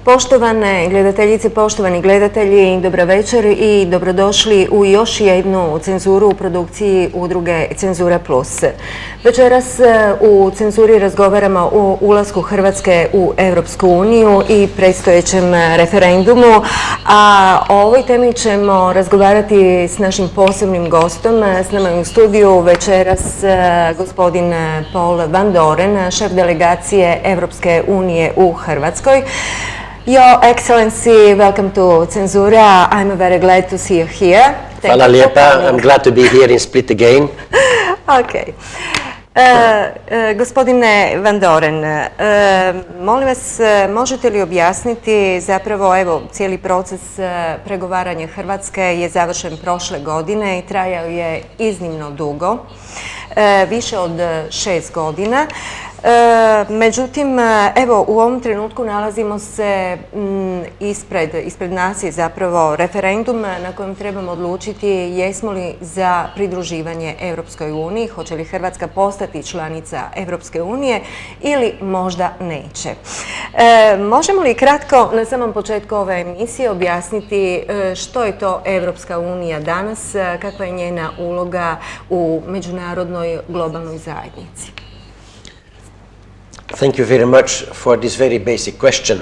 Poštovane gledateljice, poštovani gledatelji, dobro večer i dobrodošli u još jednu cenzuru u produkciji udruge Cenzura Plus. Večeras u cenzuri razgovaramo o ulasku Hrvatske u Europsku uniju i predstojećem referendumu, a o ovoj temi ćemo razgovarati s našim posebnim gostom. S nama je u studiju večeras gospodin Paulom Vandorenom, šef delegacije Europske unije u Hrvatskoj. Your Excellency, welcome to Cenzura. I'm very glad to see you here. Hvala lijepa. I'm glad to be here in Split again. Okay. Gospodine Vandoren, molim vas, možete li objasniti zapravo, evo, cijeli proces pregovaranja Hrvatske je završen prošle godine i trajao je iznimno dugo, više od 6 godina. Međutim, evo, u ovom trenutku nalazimo se ispred nas je zapravo referendum na kojem trebamo odlučiti jesmo li za pridruživanje Europskoj uniji, hoće li Hrvatska postati članica Europske unije ili možda neće. Možemo li kratko na samom početku ove emisije objasniti što je to Europska unija danas, kakva je njena uloga u međunarodnoj globalnoj zajednici? Thank you very much for this very basic question.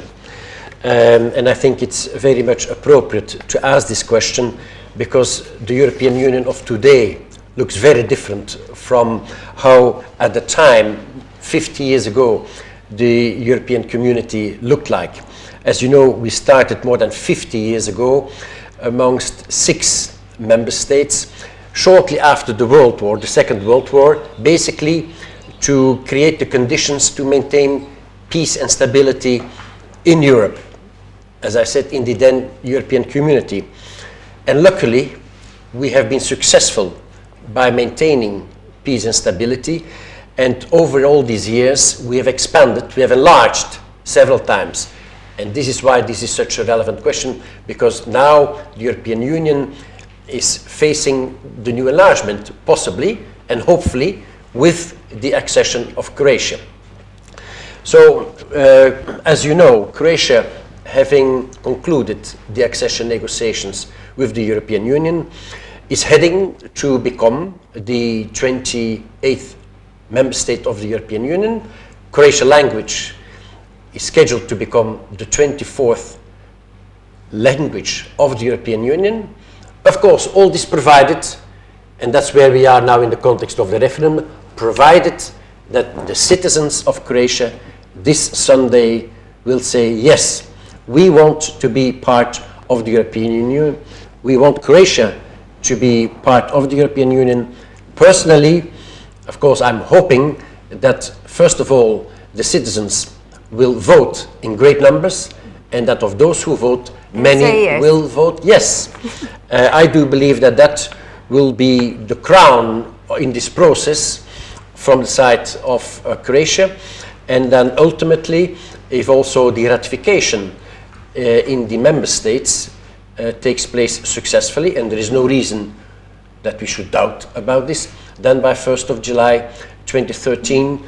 And I think it's very much appropriate to ask this question because the European Union of today looks very different from how at the time, 50 years ago, the European community looked like. As you know, we started more than 50 years ago amongst 6 member states, shortly after the World War, the Second World War, basically to create the conditions to maintain peace and stability in Europe, as I said, in the then European community. And luckily, we have been successful by maintaining peace and stability. And over all these years, we have expanded, we have enlarged several times. And this is why this is such a relevant question, because now the European Union is facing the new enlargement, possibly and hopefully, with the accession of Croatia. So, as you know, Croatia, having concluded the accession negotiations with the European Union, is heading to become the 28th member state of the European Union. Croatian language is scheduled to become the 24th language of the European Union. Of course, all this provided, and that's where we are now in the context of the referendum, provided that the citizens of Croatia this Sunday will say, yes, we want to be part of the European Union. We want Croatia to be part of the European Union. Personally, of course, I'm hoping that, first of all, the citizens will vote in great numbers, and that of those who vote, many yes. will vote yes. I do believe that that will be the crown in this process from the side of Croatia, and then ultimately, if also the ratification in the member states takes place successfully, and there is no reason that we should doubt about this, then by 1st of July 2013,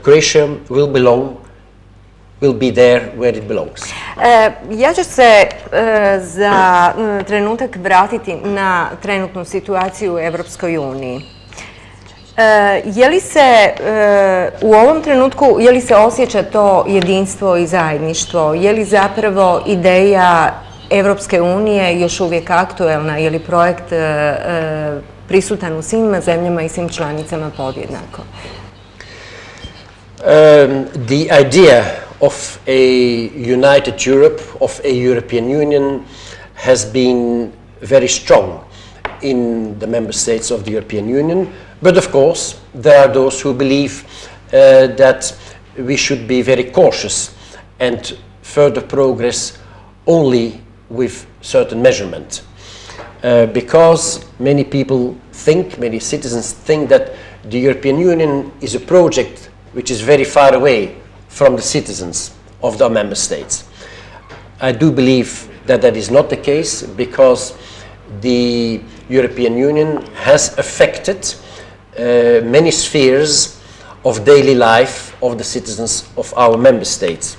Croatia will be there where it belongs. Ja ću se za trenutak vratiti na trenutnu situaciju u Europskoj uniji. Je li se u ovom trenutku, je li se osjeća to jedinstvo i zajedništvo? Je li zapravo ideja Europske unije još uvijek aktuelna? Je li projekt prisutan u svim zemljama i svim članicama podjednako? The idea of a united Europe, of a European Union, has been very strong in the member states of the European Union. But of course, there are those who believe that we should be very cautious and further progress only with certain measurement. because many people think, many citizens think that the European Union is a project which is very far away from the citizens of the member states. I do believe that that is not the case, because the European Union has affected many spheres of daily life of the citizens of our member states.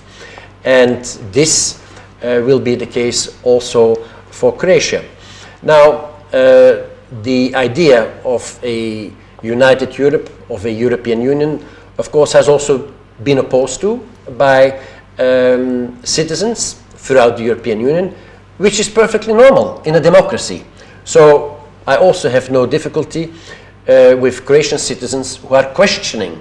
And this will be the case also for Croatia. Now, the idea of a united Europe, of a European Union, of course, has also been opposed to by citizens throughout the European Union, which is perfectly normal in a democracy. So I also have no difficulty with Croatian citizens who are questioning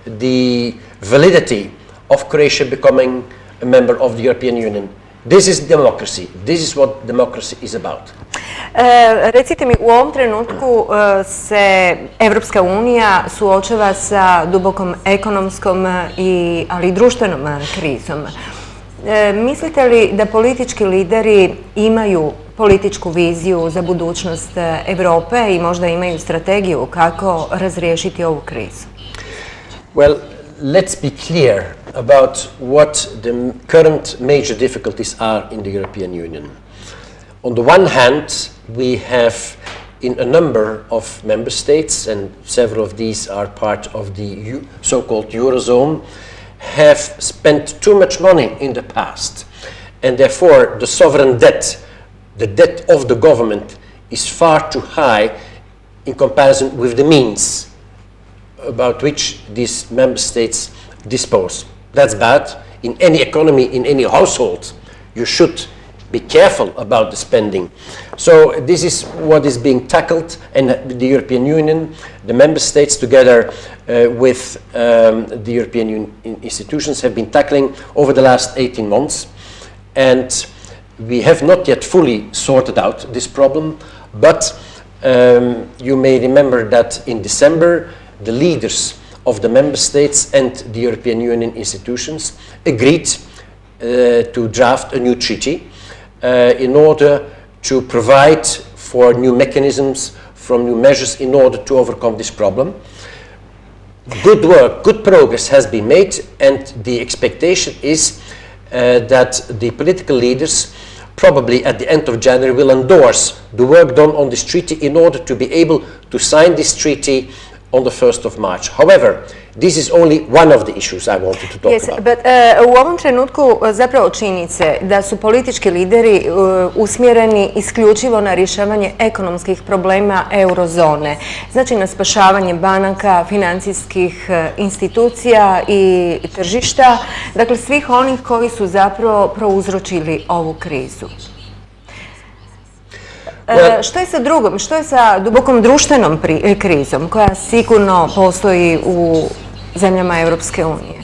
the validity of Croatia becoming a member of the European Union. This is democracy. This is what democracy is about. Recite mi, u ovom trenutku se Europska unija suočava sa dubokom ekonomskom ali i društvenom krizom. Mislite li da politički lideri imaju političku viziju za budućnost Europe i možda imaju strategiju kako razriješiti ovu krizu? Well, let's be clear about what the current major difficulties are in the European Union. On the one hand, we have in a number of member states, and several of these are part of the so-called Eurozone, have spent too much money in the past, and therefore the sovereign debt, the debt of the government, is far too high in comparison with the means about which these member states dispose. That's bad. In any economy, in any household, you should be careful about the spending. So this is what is being tackled, and the European Union, the member states together with the European institutions have been tackling over the last 18 months. And we have not yet fully sorted out this problem, but you may remember that in December, the leaders of the member states and the European Union institutions agreed to draft a new treaty in order to provide for new mechanisms, for new measures in order to overcome this problem. Good work, good progress has been made, and the expectation is that the political leaders probably at the end of January will endorse the work done on this treaty in order to be able to sign this treaty on the 1st of March. However, this is only one of the issues I wanted to talk about. But u ovom trenutku zapravo čini se da su politički lideri usmjereni isključivo na rješavanje ekonomskih problema eurozone. Znači na spašavanje banaka, financijskih institucija i tržišta, dakle svih onih koji su zapravo prouzročili ovu krizu. Što je sa drugom, što je sa dubokom društvenom krizom koja sigurno postoji u zemljama Europske unije?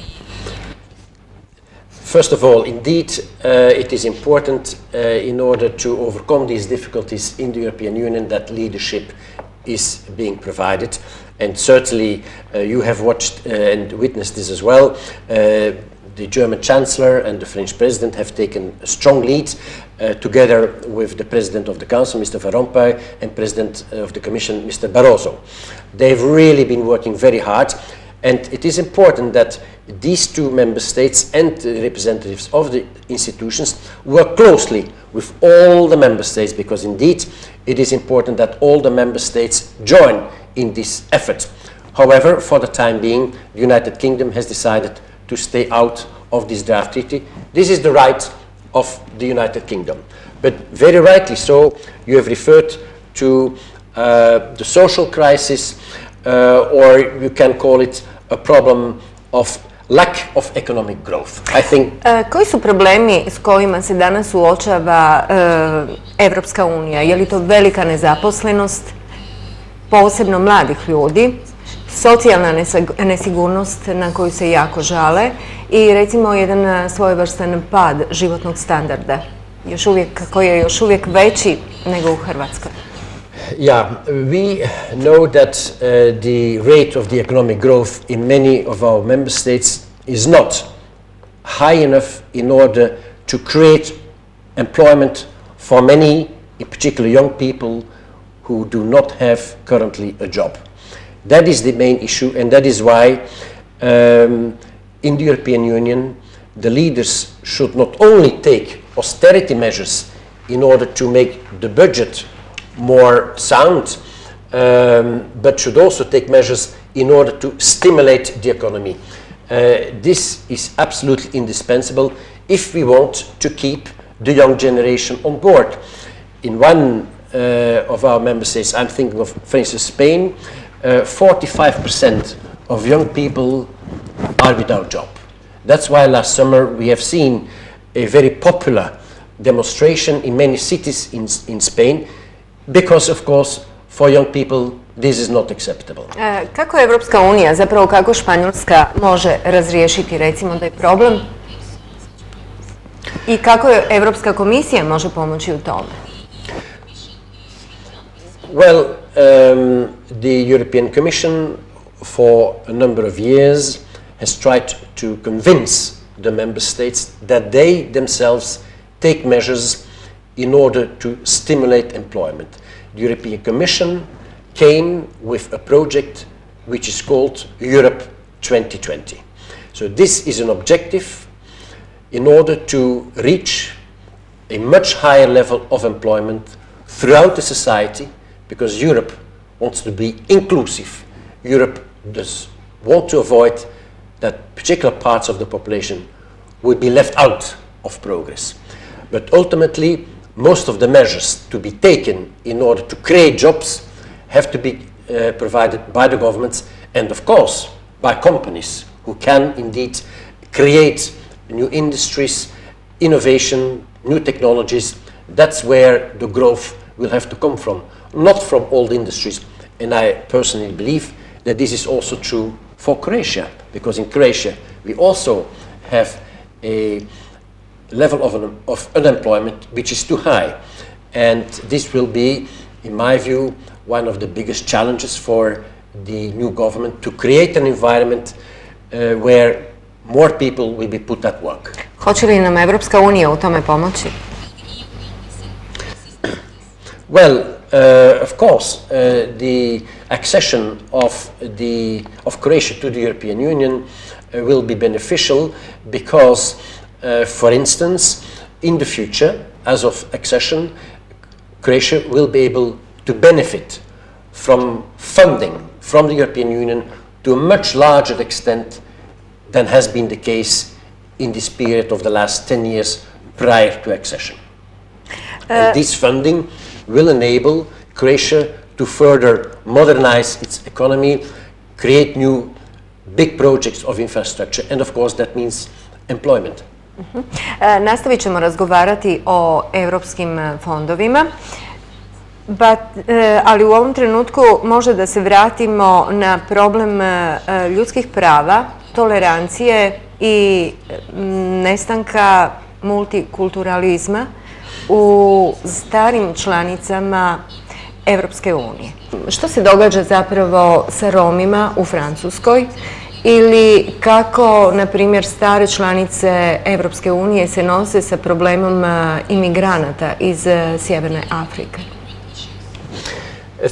First of all, indeed, it is important in order to overcome these difficulties in the European Union that leadership is being provided. And certainly you have watched and witnessed this as well. The German Chancellor and the French President have taken a strong lead together with the President of the Council, Mr. Van Rompuy, and President of the Commission, Mr. Barroso. They've really been working very hard, and it is important that these two member states and the representatives of the institutions work closely with all the member states, because indeed it is important that all the member states join in this effort. However, for the time being, the United Kingdom has decided to stay out of this draft treaty. This is the right of the United Kingdom. But very rightly so, you have referred to the social crisis, or you can call it a problem of lack of economic growth. I think. Koji su problemi s kojima se danas suočava Europska unija? Je li to velika nezaposlenost, posebno mladih ljudi, socijalna nesigurnost na koju se jako žale i recimo jedan svojevrstan pad životnog standarda, koji je još uvijek veći nego u Hrvatskoj? Yeah, we know that the rate of the economic growth in many of our member states is not high enough in order to create employment for many in particular young people who do not have currently a job. That is the main issue, and that is why in the European Union the leaders should not only take austerity measures in order to make the budget more sound, but should also take measures in order to stimulate the economy. This is absolutely indispensable if we want to keep the young generation on board. In one of our member states, I'm thinking of, for instance, Spain, 45% of young people are without job. That's why last summer we have seen a very popular demonstration in many cities in Spain, because of course for young people this is not acceptable. Kako Europska unija, zapravo kako Španjolska može razriješiti recimo taj problem i kako Europska komisija može pomoći u tome? Well, the European Commission for a number of years has tried to convince the member states that they themselves take measures in order to stimulate employment. The European Commission came with a project which is called Europe 2020. So this is an objective in order to reach a much higher level of employment throughout the society, because Europe wants to be inclusive. Europe does want to avoid that particular parts of the population would be left out of progress. But ultimately, most of the measures to be taken in order to create jobs have to be provided by the governments and, of course, by companies who can indeed create new industries, innovation, new technologies. That's where the growth will have to come from, not from old industries. And I personally believe that this is also true for Croatia, because in Croatia we also have a level of unemployment which is too high, and this will be, in my view, one of the biggest challenges for the new government, to create an environment where more people will be put at work. Hoće li nam Europska unija u tome pomoći? Well, of course, the accession of Croatia to the European Union will be beneficial because, for instance, in the future, as of accession, Croatia will be able to benefit from funding from the European Union to a much larger extent than has been the case in this period of the last 10 years prior to accession. And this funding will enable Croatia to further modernize its economy, create new big projects of infrastructure, and of course that means employment. Nastavit ćemo razgovarati o europskim fondovima, ali u ovom trenutku može da se vratimo na problem ljudskih prava, tolerancije i nestanka multikulturalizma u starim članicama Europske unije. Što se događa zapravo sa Romima u Francuskoj ili kako, na primjer, stare članice Europske unije se nose sa problemom imigranata iz Sjeverne Afrike?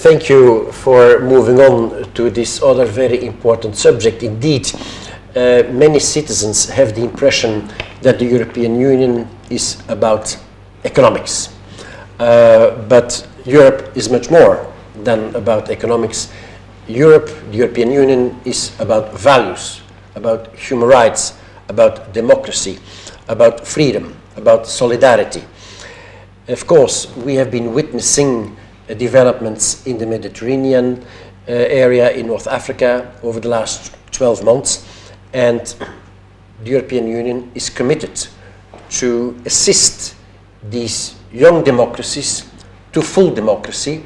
Thank you for moving on to this other very important subject. Indeed, many citizens have the impression that the European Union is about economics. But Europe is much more than about economics. Europe, the European Union, is about values, about human rights, about democracy, about freedom, about solidarity. Of course, we have been witnessing developments in the Mediterranean area in North Africa over the last 12 months, and the European Union is committed to assist these young democracies to full democracy,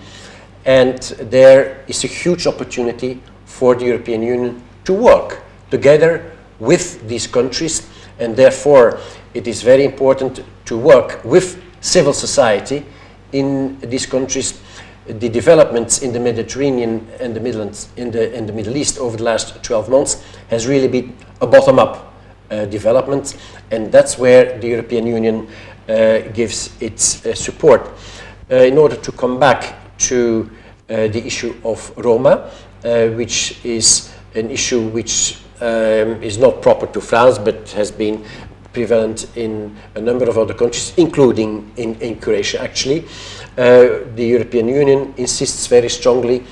and there is a huge opportunity for the European Union to work together with these countries, and therefore it is very important to work with civil society in these countries. The developments in the Mediterranean and the Middle East over the last 12 months has really been a bottom-up development, and that's where the European Union gives its support. in order to come back to the issue of Roma, which is an issue which is not proper to France, but has been prevalent in a number of other countries, including in Croatia, actually. The European Union insists very strongly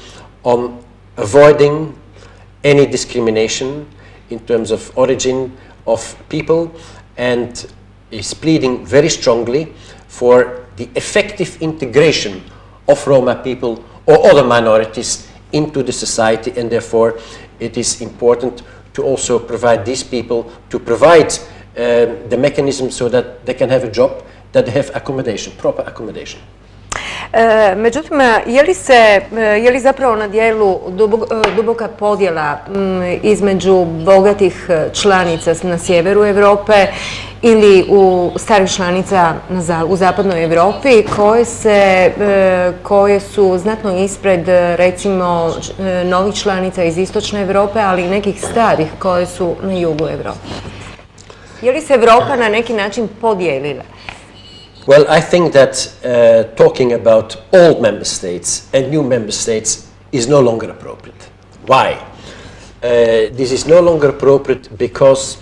on avoiding any discrimination in terms of origin of people, and is pleading very strongly for the effective integration of Roma people or other minorities into the society, and therefore it is important to also provide these people, to provide the mechanism so that they can have a job, that they have accommodation, proper accommodation. Međutim, je li zapravo na dijelu duboka podjela između bogatih članica na sjeveru Europe ili u starih članica u zapadnoj Europi koje su znatno ispred recimo novih članica iz istočne Europe, ali i nekih starih koje su na jugu Europe? Je li se Europa na neki način podijelila? Well, I think that talking about old member states and new member states is no longer appropriate. Why? This is no longer appropriate because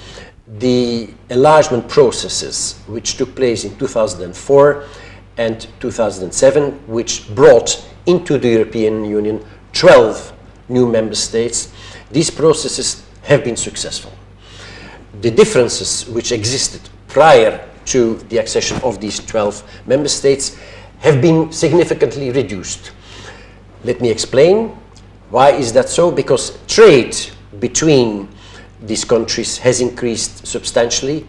the enlargement processes which took place in 2004 and 2007, which brought into the European Union 12 new member states, these processes have been successful. The differences which existed prior to the accession of these 12 member states have been significantly reduced. Let me explain. Why is that so? Because trade between these countries has increased substantially.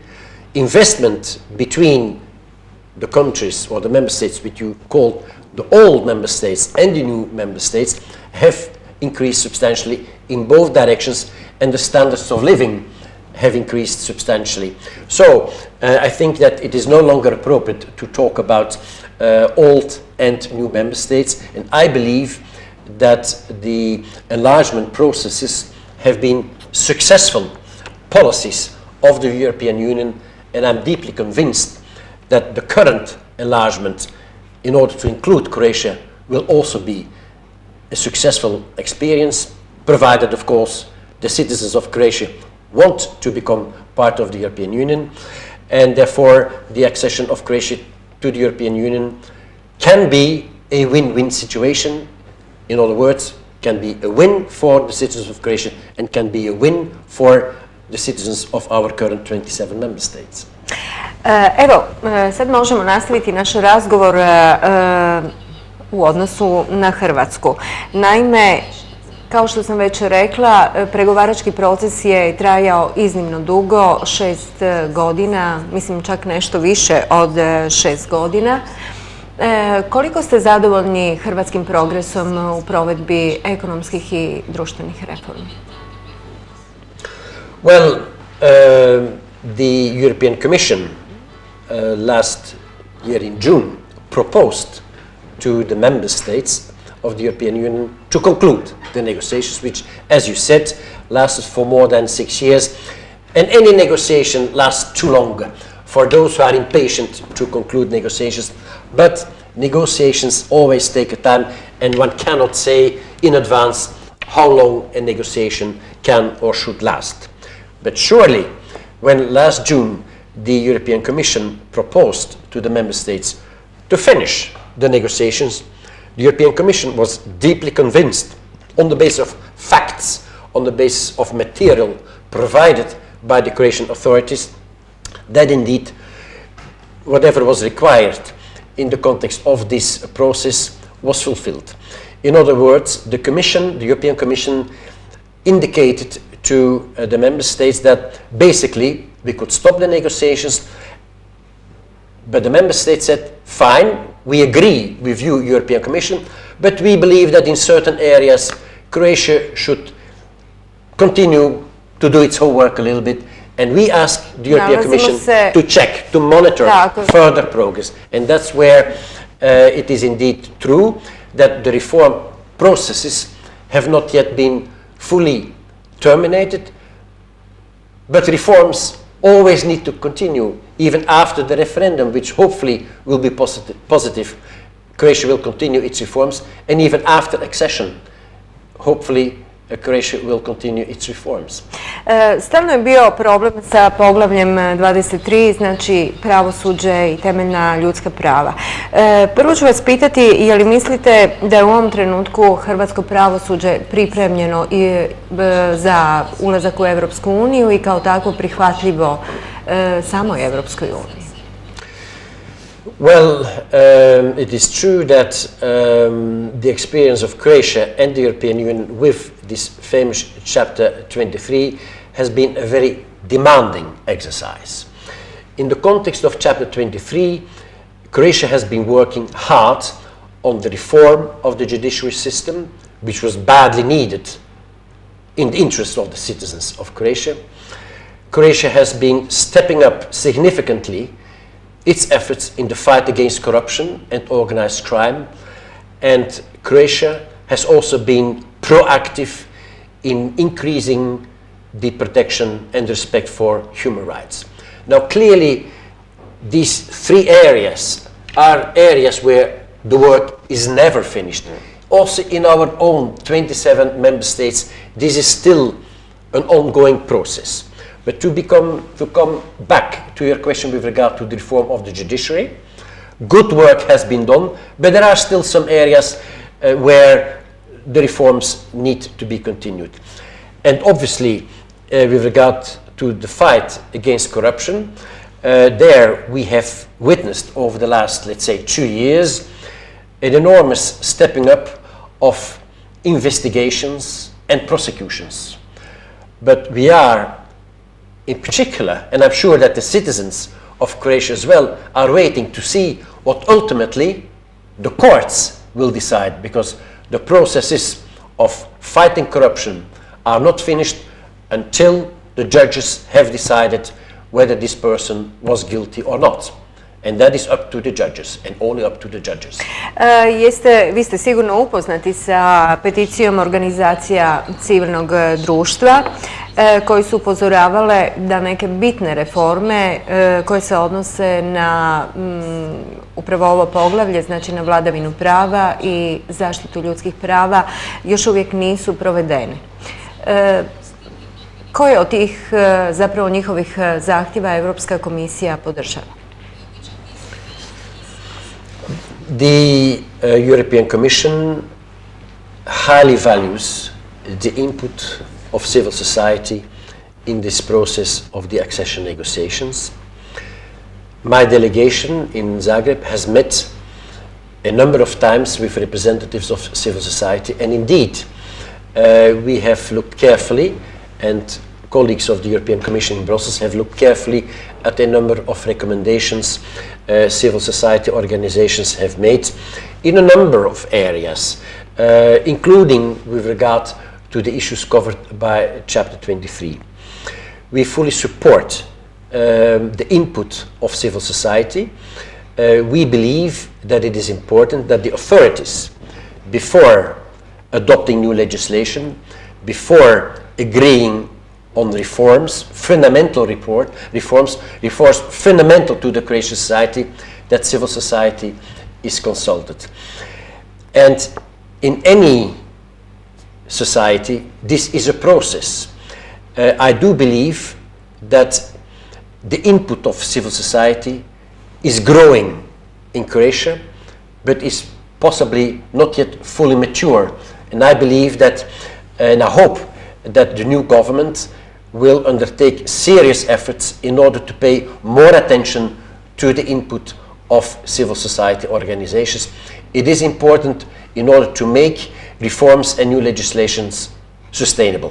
Investment between the countries or the member states which you call the old member states and the new member states have increased substantially in both directions, and the standards of living have increased substantially. So I think that it is no longer appropriate to talk about old and new member states, and I believe that the enlargement processes have been successful policies of the European Union, and I'm deeply convinced that the current enlargement, in order to include Croatia, will also be a successful experience, provided, of course, the citizens of Croatia want to become part of the European Union, and therefore the accession of Croatia to the European Union can be a win-win situation. In other words, can be a win for the citizens of Croatia and can be a win for the citizens of our current 27 member states. Evo, sad možemo nastaviti naš razgovor u odnosu na Hrvatsku. Naime, kao što sam već rekla, pregovarački proces je trajao iznimno dugo, 6 godina, mislim čak nešto više od 6 godina. Koliko ste zadovoljni hrvatskim progresom u provedbi ekonomskih i društvenih reformi? Well, the European Commission last year in June proposed to the member states of the European Union to conclude the negotiations, which, as you said, lasted for more than 6 years. And any negotiation lasts too long for those who are impatient to conclude negotiations. But negotiations always take a time, and one cannot say in advance how long a negotiation can or should last. But surely, when last June the European Commission proposed to the member states to finish the negotiations, the European Commission was deeply convinced, on the basis of facts, on the basis of material provided by the Croatian authorities, that indeed whatever was required in the context of this process was fulfilled. In other words, the European Commission indicated to the member states that basically we could stop the negotiations, but the member states said, fine, we agree with you, European Commission, but we believe that in certain areas Croatia should continue to do its homework a little bit, and we ask the European Commission to check, to monitor further progress. And that's where it is indeed true that the reform processes have not yet been fully terminated, but reforms always need to continue even after the referendum, which hopefully will be positive Croatia will continue its reforms, and even after accession, hopefully Croatia will continue its reforms. Stalno je bio problem sa poglavljem 23, znači pravosuđe i temeljna ljudska prava. Prvo ću vas pitati, je li mislite da je u ovom trenutku hrvatsko pravosuđe pripremljeno za ulazak u Europsku uniju i kao takvo prihvatljivo samoj Europskoj uniji? Well, it is true that the experience of Croatia and the European Union with this famous Chapter 23 has been a very demanding exercise. In the context of Chapter 23, Croatia has been working hard on the reform of the judiciary system, which was badly needed in the interest of the citizens of Croatia. Croatia has been stepping up significantly its efforts in the fight against corruption and organized crime, and Croatia has also been proactive in increasing the protection and respect for human rights. Now clearly these three areas are areas where the work is never finished. Also in our own 27 member states this is still an ongoing process. But to come back to your question with regard to the reform of the judiciary, good work has been done, but there are still some areas where the reforms need to be continued. And obviously, with regard to the fight against corruption, there we have witnessed over the last, let's say, 2 years, an enormous stepping up of investigations and prosecutions. But we are in particular, and I'm sure that the citizens of Croatia as well are waiting to see what ultimately the courts will decide, because the processes of fighting corruption are not finished until the judges have decided whether this person was guilty or not. And that is up to the judges, and only up to the judges. Vi ste sigurno upoznati sa peticijom organizacija civilnog društva koji su upozoravale da neke bitne reforme koje se odnose na upravo ovo poglavlje, znači na vladavinu prava i zaštitu ljudskih prava, još uvijek nisu provedene. Koje od tih zapravo njihovih zahtjeva Europska komisija podržava? The European Commission highly values the input of civil society in this process of the accession negotiations. My delegation in Zagreb has met a number of times with representatives of civil society, and indeed we have looked carefully, and colleagues of the European Commission in Brussels have looked carefully at a number of recommendations civil society organizations have made in a number of areas, including with regard to the issues covered by Chapter 23. We fully support the input of civil society. We believe that it is important that the authorities, before adopting new legislation, before agreeing on reforms, fundamental reforms fundamental to the Croatian society, that civil society is consulted. And in any society, this is a process. I do believe that the input of civil society is growing in Croatia, but is possibly not yet fully mature. And I believe that, and I hope that the new government will undertake serious efforts in order to pay more attention to the input of civil society organizations. It is important in order to make reforms and new legislations sustainable.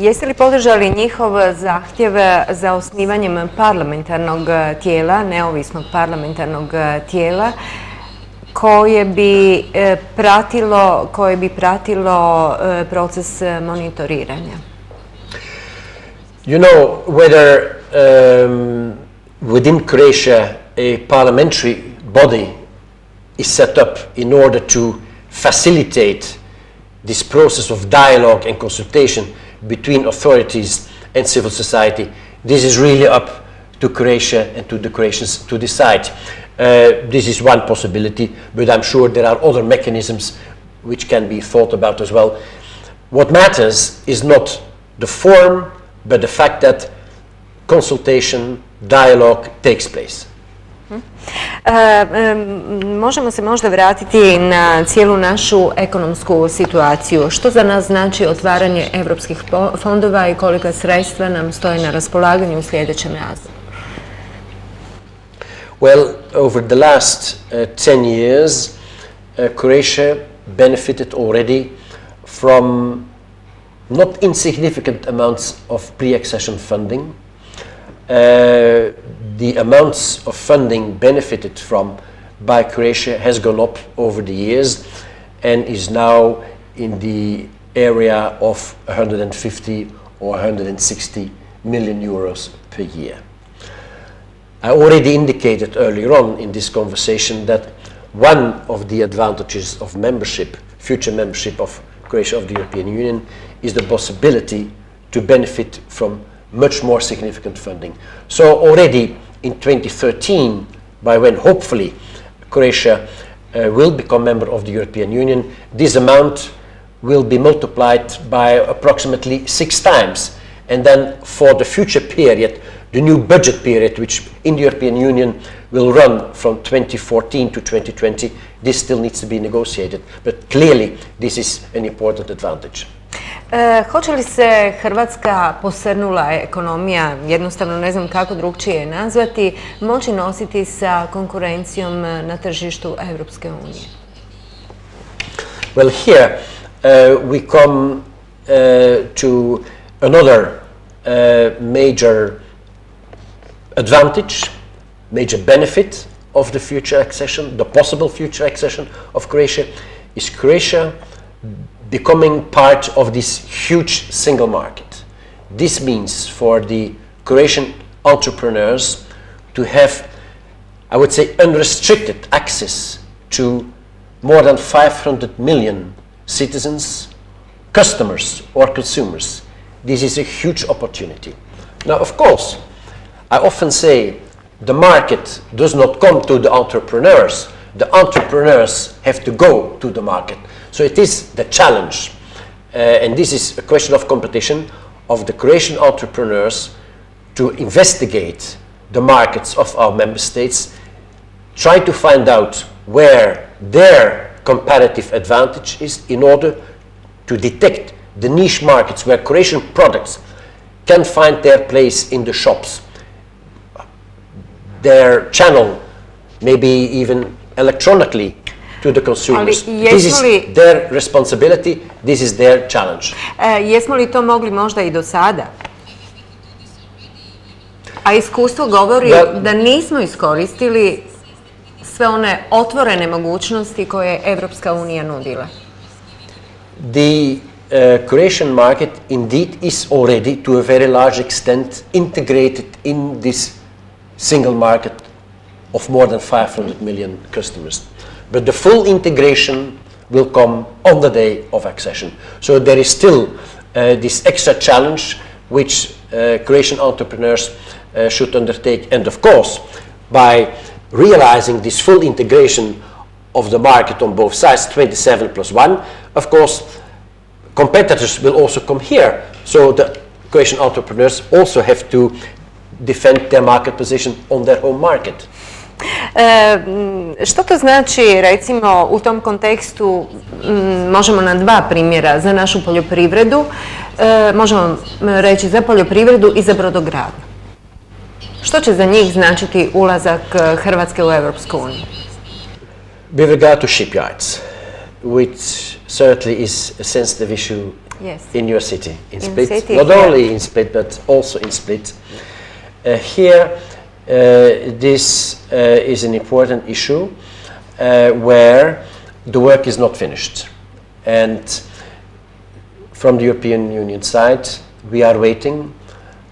Jeste li podržali njihov zahtjev za osnivanjem parlamentarnog tijela, neovisnog parlamentarnog tijela, koje bi pratilo proces monitoriranja? You know, whether within Croatia a parliamentary body is set up in order to facilitate this process of dialogue and consultation between authorities and civil society, this is really up to Croatia and to the Croatians to decide. This is one possibility, but I'm sure there are other mechanisms which can be thought about as well. What matters is not the form, but the fact that consultation, dialogue takes place. Možemo se možda vratiti na cijelu našu ekonomsku situaciju. Što za nas znači otvaranje europskih fondova i kolika sredstva nam stoje na raspolaganju u sljedećem razdoblju? Well, over the last 10 years, Croatia benefited already from not insignificant amounts of pre-accession funding. The amounts of funding benefited from by Croatia has gone up over the years and is now in the area of 150 or 160 million euros per year. I already indicated earlier on in this conversation that one of the advantages of membership, future membership of Croatia of the European Union, is the possibility to benefit from much more significant funding. So already in 2013, by when hopefully Croatia will become member of the European Union, this amount will be multiplied by approximately 6 times. And then for the future period, the new budget period, which in the European Union will run from 2014 to 2020, this still needs to be negotiated. But clearly, this is an important advantage. Hoće li se Hrvatska, posrnula ekonomija, jednostavno ne znam kako drugčije nazvati, moći nositi sa konkurencijom na tržištu Europske unije? Well, here we come to another major advantage, major benefit of the future accession, the possible future accession of Croatia, is Croatia becoming part of this huge single market. This means for the Croatian entrepreneurs to have, I would say, unrestricted access to more than 500 million citizens, customers or consumers. This is a huge opportunity. Now, of course, I often say the market does not come to the entrepreneurs. The entrepreneurs have to go to the market. So it is the challenge, and this is a question of competition of the Croatian entrepreneurs to investigate the markets of our member states, try to find out where their comparative advantage is in order to detect the niche markets where Croatian products can find their place in the shops, their channel, maybe even electronically to the consumers. This is their responsibility, this is their challenge. Jesmo li to mogli možda i do sada? A iskustvo govori da nismo iskoristili sve one otvorene mogućnosti koje je Europska unija nudila. The Croatian market indeed is already to a very large extent integrated in this single market of more than 500 million customers. But the full integration will come on the day of accession. So there is still this extra challenge which Croatian entrepreneurs should undertake. And of course, by realizing this full integration of the market on both sides, 27 plus 1, of course, competitors will also come here. So the Croatian entrepreneurs also have to defend their market position on their home market. Što to znači, recimo, u tom kontekstu, možemo na 2 primjera za našu poljoprivredu, možemo reći za poljoprivredu i za brodogradnju. Što će za njih značiti ulazak Hrvatske u Europsku uniju? With regard to shipyards, which certainly is a sensitive issue in your city, in Split. Not only in Split, but also in Split. Here, this is an important issue where the work is not finished. And from the European Union side, we are waiting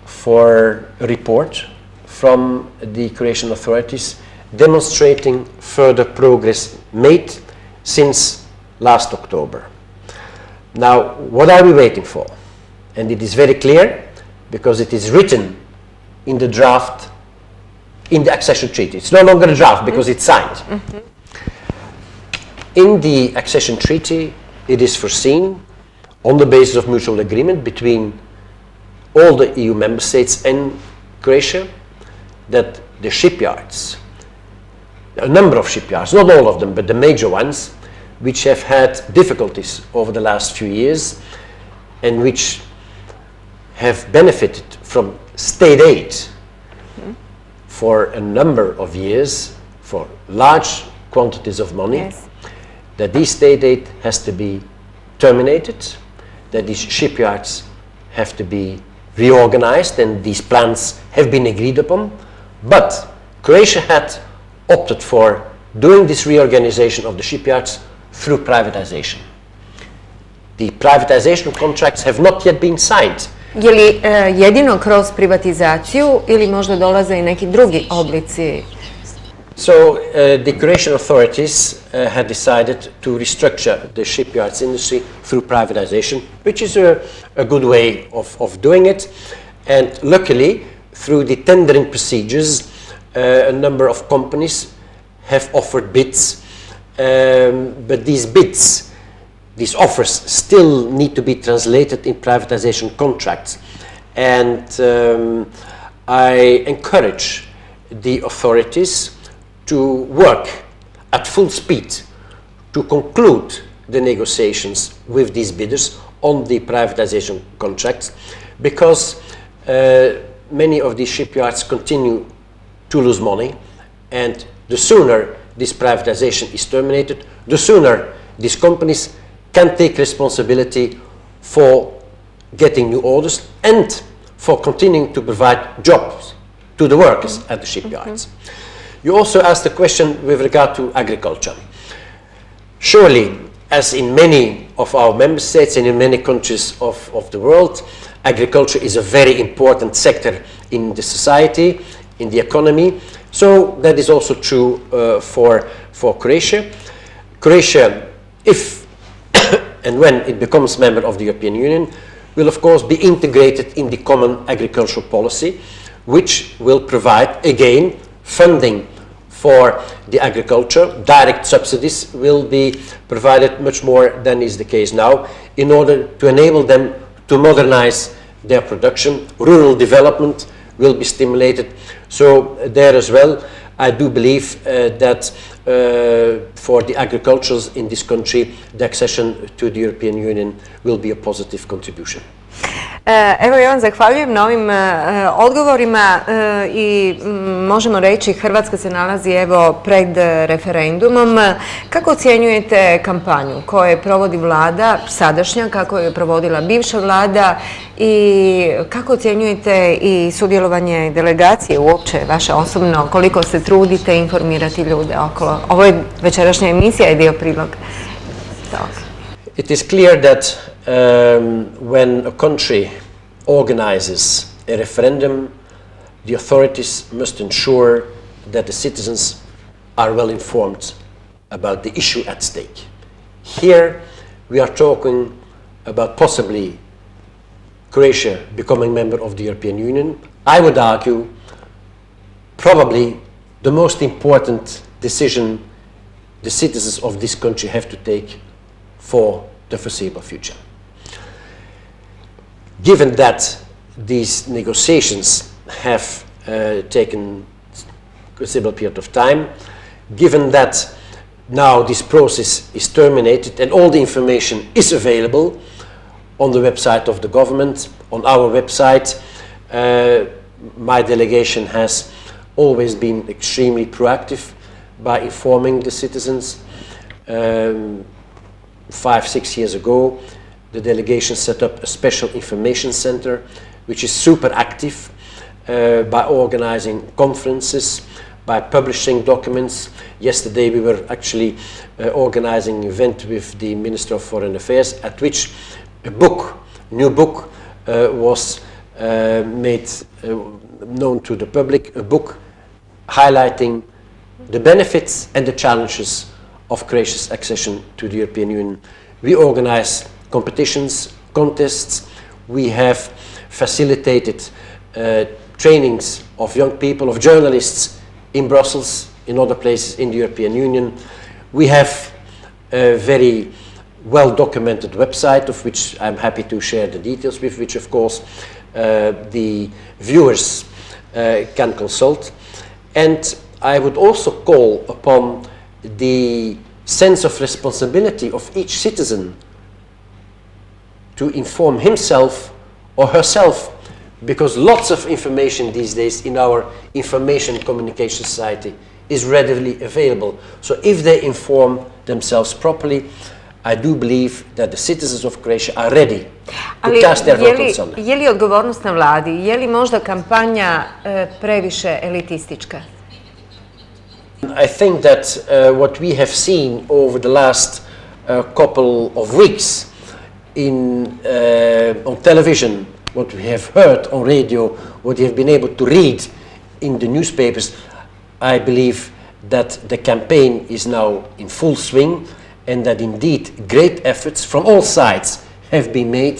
for a report from the Croatian authorities demonstrating further progress made since last October. Now, what are we waiting for? And it is very clear because it is written in the draft in the accession treaty. It's no longer a draft because it's signed. In the accession treaty, it is foreseen on the basis of mutual agreement between all the EU member states and Croatia that the shipyards, a number of shipyards, not all of them, but the major ones, which have had difficulties over the last few years and which have benefited from state aid for a number of years for large quantities of money, Yes. that this state aid has to be terminated, that these shipyards have to be reorganized, and these plans have been agreed upon. But Croatia had opted for doing this reorganization of the shipyards through privatization. The privatization contracts have not yet been signed. Je li jedino kroz privatizaciju ili možda dolaze i neki drugi oblici? So the Croatian authorities had decided to restructure the shipyards industry through privatization, which is a good way of doing it. And luckily, through the tendering procedures, a number of companies have offered bids, but these bids, these offers still need to be translated in privatization contracts. And I encourage the authorities to work at full speed to conclude the negotiations with these bidders on the privatization contracts, because many of these shipyards continue to lose money, and the sooner this privatization is terminated, the sooner these companies can take responsibility for getting new orders and for continuing to provide jobs to the workers at the shipyards. You also asked a question with regard to agriculture. Surely, as in many of our member states and in many countries of the world, agriculture is a very important sector in the society, in the economy. So that is also true for Croatia. Croatia, if and when it becomes member of the European Union, will of course be integrated in the common agricultural policy, which will provide, again, funding for the agriculture. Direct subsidies will be provided much more than is the case now, in order to enable them to modernize their production. Rural development will be stimulated. So there as well, I do believe that for the agricultures in this country, the accession to the European Union will be a positive contribution. Evo, ja vam zahvaljujem na ovim odgovorima i možemo reći Hrvatska se nalazi evo pred referendumom. Kako ocjenjujete kampanju koju provodi vlada sadašnja, kako je provodila bivša vlada i kako ocjenjujete i sudjelovanje delegacije uopće, vaše osobno, koliko se trudite informirati ljude okolo? Ovo je večerašnja emisija i dio prilog toga. It is clear that when a country organizes a referendum, the authorities must ensure that the citizens are well informed about the issue at stake. Here we are talking about possibly Croatia becoming member of the European Union. I would argue probably the most important decision the citizens of this country have to take for the foreseeable future. Given that these negotiations have taken a considerable period of time, given that now this process is terminated and all the information is available on the website of the government, on our website, my delegation has always been extremely proactive by informing the citizens. 5-6 years ago, the delegation set up a special information center, which is super active by organizing conferences, by publishing documents. Yesterday we were actually organizing an event with the Minister of Foreign Affairs, at which a new book was made known to the public, a book highlighting the benefits and the challenges of Croatia's accession to the European Union. We organize competitions, contests. We have facilitated trainings of young people, of journalists in Brussels, in other places in the European Union. We have a very well-documented website, of which I'm happy to share the details with, which of course the viewers can consult. And I would also call upon the sense of responsibility of each citizen to inform himself or herself, because lots of information these days in our information communication society is readily available. So if they inform themselves properly, I do believe that the citizens of Croatia are ready to cast their vote on Sunday. Je li odgovornost na vladi? Je li možda kampanja previše elitistička? I think that what we have seen over the last couple of weeks on television, what we have heard on radio, what we have been able to read in the newspapers, I believe that the campaign is now in full swing, and that indeed great efforts from all sides have been made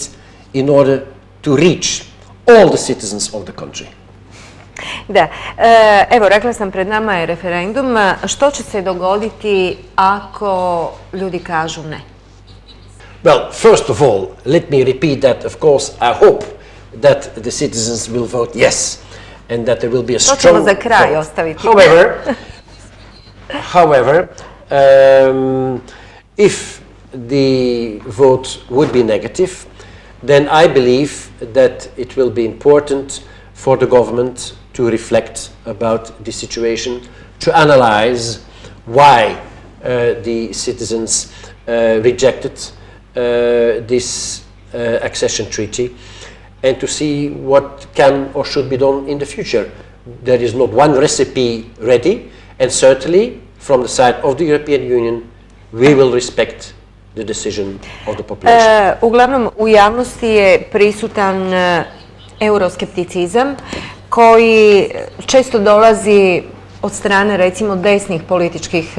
in order to reach all the citizens of the country. Da, evo rekla sam, pred nama je referendum. Što će se dogoditi ako ljudi kažu ne? Well, first of all, let me repeat that, of course, I hope that the citizens will vote yes, and that there will be a strong vote. To ćemo za kraj ostaviti. However, if the vote would be negative, then I believe that it will be important for the government to reflect about the situation, to analyze why the citizens rejected this accession treaty, and to see what can or should be done in the future. There is not one recipe ready, and certainly from the side of the European Union we will respect the decision of the population. Uglavnom, u javnosti je prisutan euroskepticizam koji često dolazi od strane, recimo, desnih političkih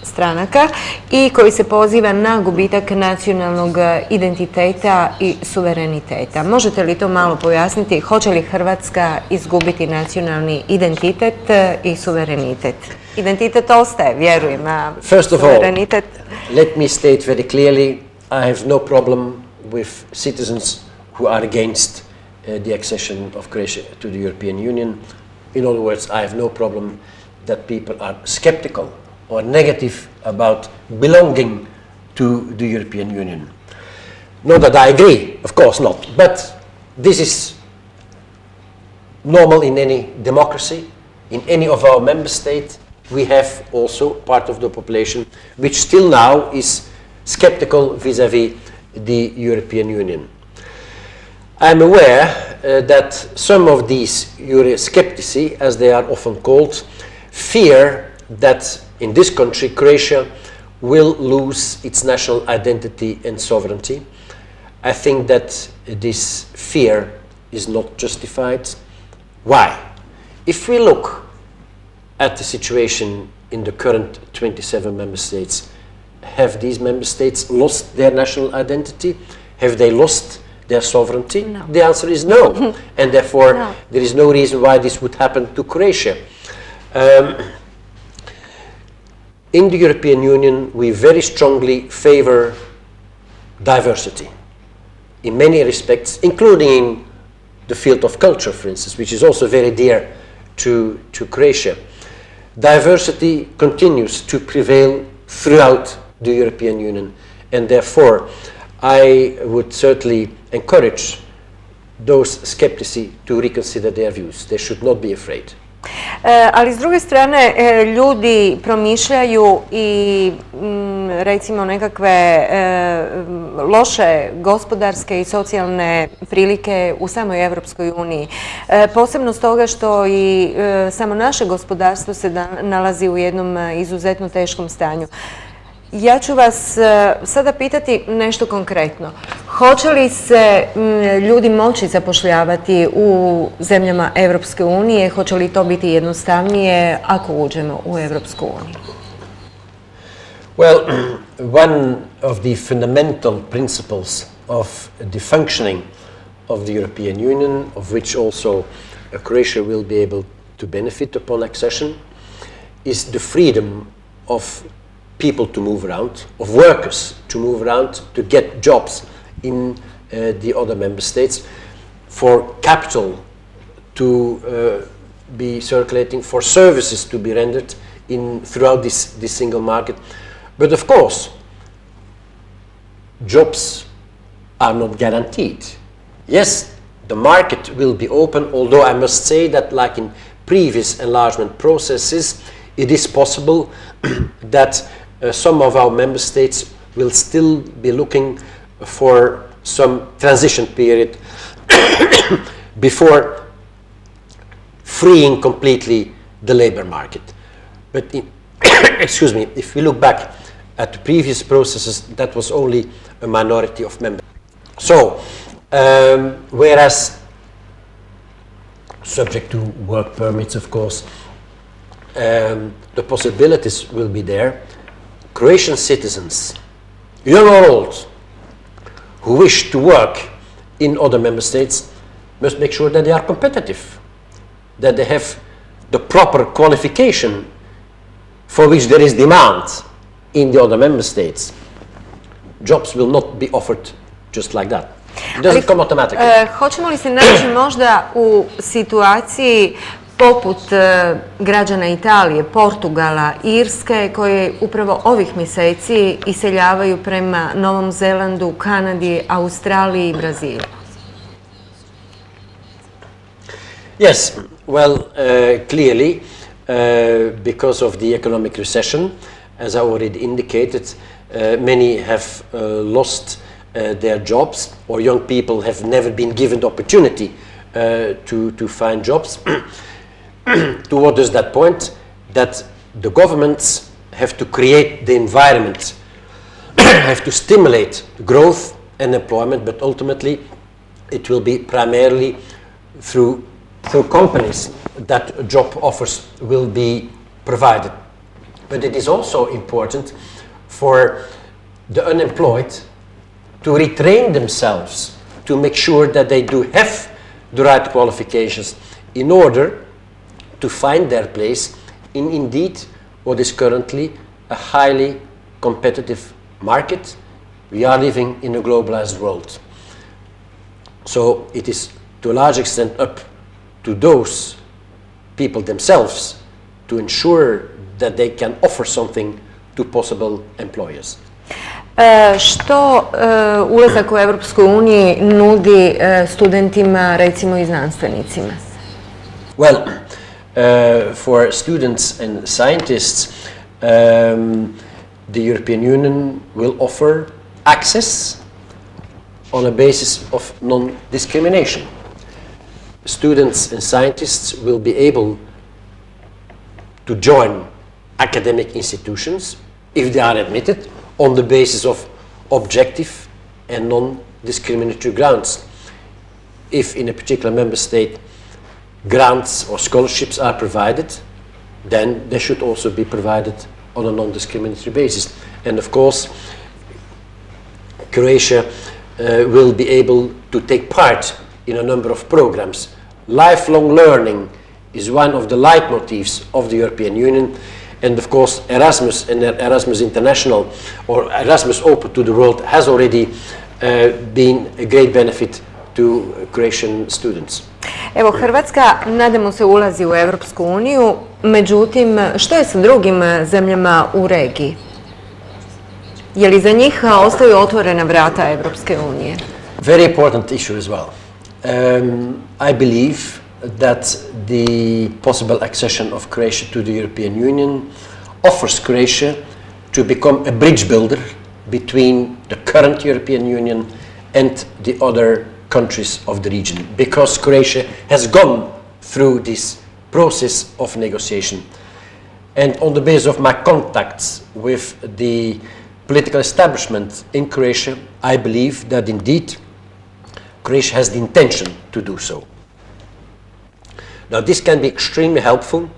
stranaka i koji se poziva na gubitak nacionalnog identiteta i suvereniteta. Možete li to malo pojasniti? Hoće li Hrvatska izgubiti nacionalni identitet i suverenitet? Identitet ostaje, vjerujem, a suverenitet... First of all, let me state very clearly, I have no problem with citizens who are against the accession of Croatia to the European Union. In other words, I have no problem that people are skeptical or negative about belonging to the European Union. Not that I agree, of course not, but this is normal in any democracy. In any of our member states, we have also part of the population which still now is skeptical vis-à-vis the European Union. I'm aware that some of these Eurosceptici, as they are often called, fear that in this country, Croatia will lose its national identity and sovereignty. I think that this fear is not justified. Why? If we look at the situation in the current 27 member states, have these member states lost their national identity? Have they lost their sovereignty? No. The answer is no. And therefore, there is no reason why this would happen to Croatia. In the European Union, we very strongly favor diversity in many respects, including in the field of culture, for instance, which is also very dear to Croatia. Diversity continues to prevail throughout the European Union, and therefore I would certainly encourage those skeptici to reconsider their views. They should not be afraid. Ali s druge strane, ljudi promišljaju i recimo nekakve loše gospodarske i socijalne prilike u samoj Europskoj uniji. Posebno stoga što i samo naše gospodarstvo se nalazi u jednom izuzetno teškom stanju. Ja ću vas sada pitati nešto konkretno. Hoće li se ljudi moći zapošljavati u zemljama Europske unije? Hoće li to biti jednostavnije ako uđemo u Europsku uniju? Well, one of the fundamental principles of the functioning of the European Union, of which also Croatia will be able to benefit upon accession is the freedom of people to move around, of workers to move around, to get jobs in the other member states, for capital to be circulating, for services to be rendered throughout this single market. But of course, jobs are not guaranteed. Yes, the market will be open, although I must say that, like in previous enlargement processes, it is possible that some of our member states will still be looking for some transition period before freeing completely the labor market. But excuse me, if we look back at the previous processes, that was only a minority of members. So, whereas subject to work permits, of course, the possibilities will be there. Croatian citizens, young or old, who wish to work in other member states must make sure that they are competitive, that they have the proper qualification for which there is demand in the other member states. Jobs will not be offered just like that. It doesn't come automatically. Hoćemo li se naći možda u situaciji poput građana Italije, Portugala, Irske, koje upravo ovih mjeseci iseljavaju prema Novom Zelandu, Kanadi, Australiji i Brazilu? Yes, well, clearly, because of the economic recession, as I already indicated, many have lost their jobs, or young people have never been given the opportunity to find jobs. Towards that point, that the governments have to create the environment, have to stimulate growth and employment, but ultimately it will be primarily through companies that job offers will be provided. But it is also important for the unemployed to retrain themselves, to make sure that they do have the right qualifications in order to find their place in indeed what is currently a highly competitive market. We are living in a globalized world. So it is to a large extent up to those people themselves to ensure that they can offer something to possible employers. Što ulazak u Europsku uniju nudi studentima, recimo i znanstvenicima? Well, for students and scientists, the European Union will offer access on a basis of non-discrimination. Students and scientists will be able to join academic institutions if they are admitted on the basis of objective and non-discriminatory grounds. If in a particular member state grants or scholarships are provided, then they should also be provided on a non-discriminatory basis. And of course, Croatia will be able to take part in a number of programs. Lifelong learning is one of the leitmotifs of the European Union, and of course Erasmus and Erasmus International or Erasmus Open to the World has already been a great benefit to Croatian students. Evo, Hrvatska, nadamo se, ulazi u Europsku uniju, međutim, što je sa drugim zemljama u regiji? Je li za njih ostaju otvorena vrata Europske unije? Very important issue as well. I believe that the possible accession of Croatia to the European Union offers Croatia to become a bridge builder between the current European Union and the other countries of the region, because Croatia has gone through this process of negotiation. And on the basis of my contacts with the political establishment in Croatia, I believe that indeed Croatia has the intention to do so. Now this can be extremely helpful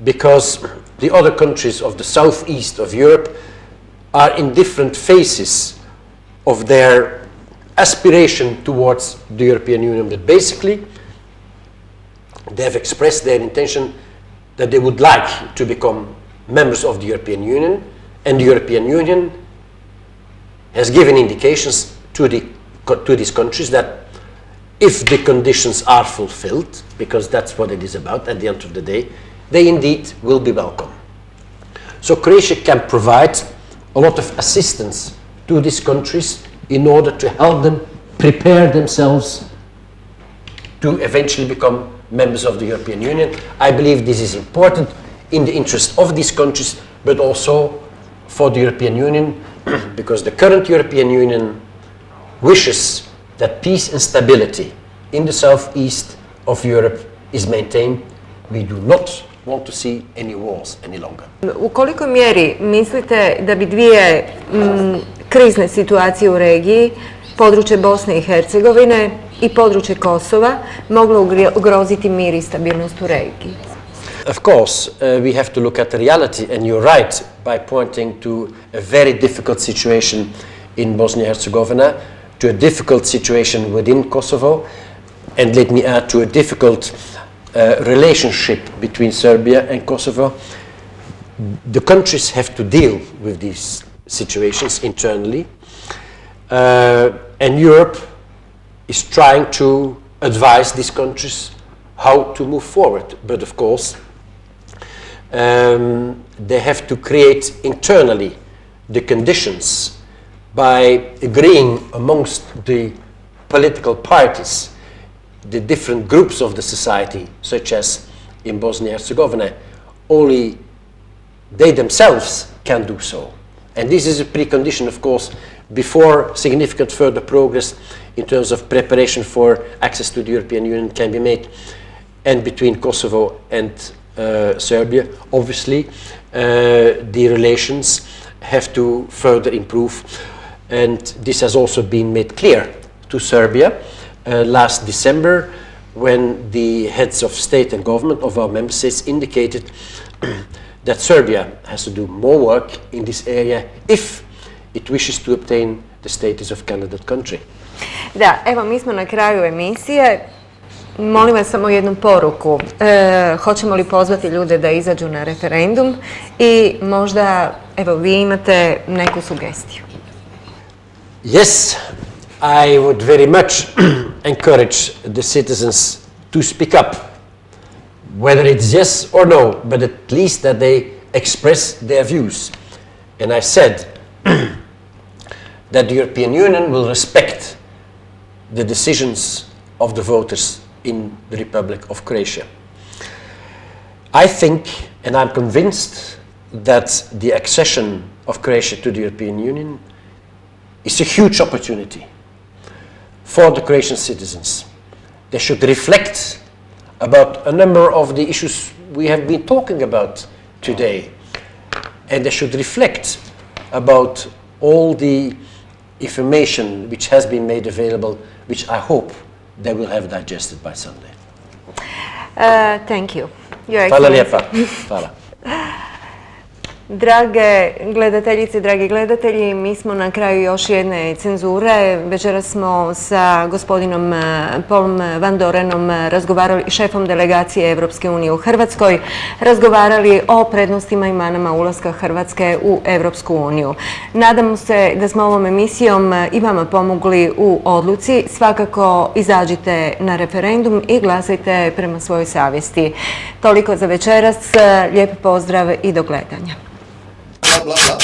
because the other countries of the southeast of Europe are in different phases of their aspiration towards the European Union. But basically, they have expressed their intention that they would like to become members of the European Union, and the European Union has given indications to these countries that if the conditions are fulfilled, because that's what it is about at the end of the day, they indeed will be welcome. So Croatia can provide a lot of assistance to these countries in order to help them prepare themselves to eventually become members of the European Union. I believe this is important in the interest of these countries, but also for the European Union, because the current European Union wishes that peace and stability in the southeast of Europe is maintained. We do not want to see any wars any longer. U koliko mjeri mislite da bi dvije krizne situacije u regiji, područje Bosne i Hercegovine i područje Kosova, moglo ugroziti mir i stabilnost u regiji? Of course, we have to look at the reality, and you're right by pointing to a very difficult situation in Bosnia and Herzegovina, to a difficult situation within Kosovo, and let me add to a difficult relationship between Serbia and Kosovo. The countries have to deal with these situations internally, and Europe is trying to advise these countries how to move forward. But of course, they have to create internally the conditions by agreeing amongst the political parties, the different groups of the society, such as in Bosnia and Herzegovina. Only they themselves can do so. And this is a precondition, of course, before significant further progress in terms of preparation for access to the European Union can be made, and between Kosovo and Serbia. Obviously, the relations have to further improve, and this has also been made clear to Serbia last December, when the heads of state and government of our member states indicated that Serbia has to do more work in this area if it wishes to obtain the status of candidate country. Da, evo mi smo na kraju emisije. Molim vas samo jednu poruku. Hoćemo li pozvati ljude da izađu na referendum i možda, evo, vi imate neku sugestiju? Yes, I would very much encourage the citizens to speak up, whether it's yes or no, but at least that they express their views. And I said that the European Union will respect the decisions of the voters in the Republic of Croatia. I think, and I'm convinced, that the accession of Croatia to the European Union is a huge opportunity for the Croatian citizens. They should reflect about a number of the issues we have been talking about today, and they should reflect about all the information which has been made available, which I hope they will have digested by Sunday. Thank you. Your Hvala Excellency. lijepa. Hvala. Drage gledateljice, dragi gledatelji, mi smo na kraju još jedne cenzure. Večeras smo sa gospodinom Paulom Vandorenom razgovarali, šefom Delegacije Europske unije u Hrvatskoj, razgovarali o prednostima i manama ulaska Hrvatske u Europsku uniju. Nadamo se da smo ovom emisijom i vama pomogli u odluci. Svakako izađite na referendum i glasajte prema svojoj savjesti. Toliko za večeras. Lijep pozdrav i do gledanja. Bla, bla, bla.